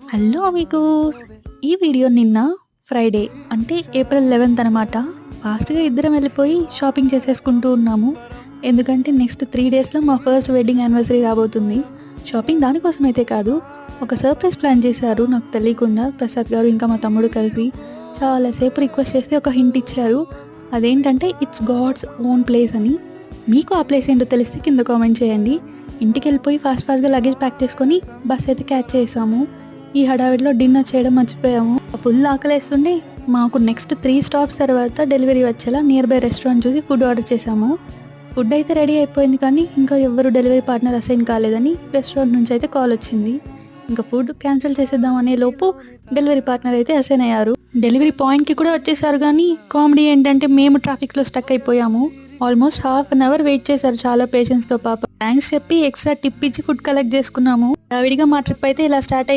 Hello Amigos! ఈ video నిన్న Friday అంటే ఏప్రిల్ 11థ్ అనమాట. ఫాస్ట్‌గా ఇద్దరం వెళ్ళిపోయి షాపింగ్ చేసేసుకుంటూ ఉన్నాము. ఎందుకంటే నెక్స్ట్ 3 డేస్‌లో మా ఫస్ట్ వెడ్డింగ్ యానివర్సరీ రాబోతుంది. షాపింగ్ దానికోసమైతే కాదు, ఒక సర్ప్రైజ్ ప్లాన్ చేశారు నాకు తెలియకుండా ప్రసాద్ గారు ఇంకా మా తమ్ముడు కలిసి. చాలా సేపు రిక్వెస్ట్ చేస్తే ఒక హింట్ ఇచ్చారు. అదేంటంటే ఇట్స్ గాడ్స్ ఓన్ ప్లేస్ అని. మీకు ఆ ప్లేస్ ఏంటో తెలిస్తే కింద కామెంట్ చేయండి. ఇంటికెళ్ళిపోయి ఫాస్ట్‌గా లగేజ్ ప్యాక్ చేసుకొని బస్ అయితే క్యాచ్ చేసాము. ఈ హడావిడిలో డిన్నర్ చేయడం మర్చిపోయాము. ఫుల్ ఆకలేస్తుండే మాకు నెక్స్ట్ 3 స్టాప్స్ తర్వాత డెలివరీ వచ్చేలా నియర్ బై రెస్టారెంట్ చూసి ఫుడ్ ఆర్డర్ చేసాము. ఫుడ్ అయితే రెడీ అయిపోయింది కానీ ఇంకా ఎవ్వరు డెలివరీ పార్ట్నర్ అసైన్ కాలేదని రెస్టారెంట్ నుంచి అయితే కాల్ వచ్చింది. ఇంకా ఫుడ్ క్యాన్సిల్ చేసేద్దాం అనే లోపు డెలివరీ పార్ట్నర్ అయితే అసైన్ అయ్యారు. డెలివరీ పాయింట్‌కి కూడా వచ్చేసారు కానీ కామెడీ ఏంటంటే మేము ట్రాఫిక్‌లో స్టక్ అయిపోయాము. Almost half an hour wait చేశారు చాలా పేషెన్స్‌తో పాపం. థ్యాంక్స్ చెప్పి ఎక్స్ట్రా టిప్ ఇచ్చి ఫుడ్ కలెక్ట్ చేసుకున్నాము. హడావిడిగా మా ట్రిప్ అయితే ఇలా స్టార్ట్ అయింది.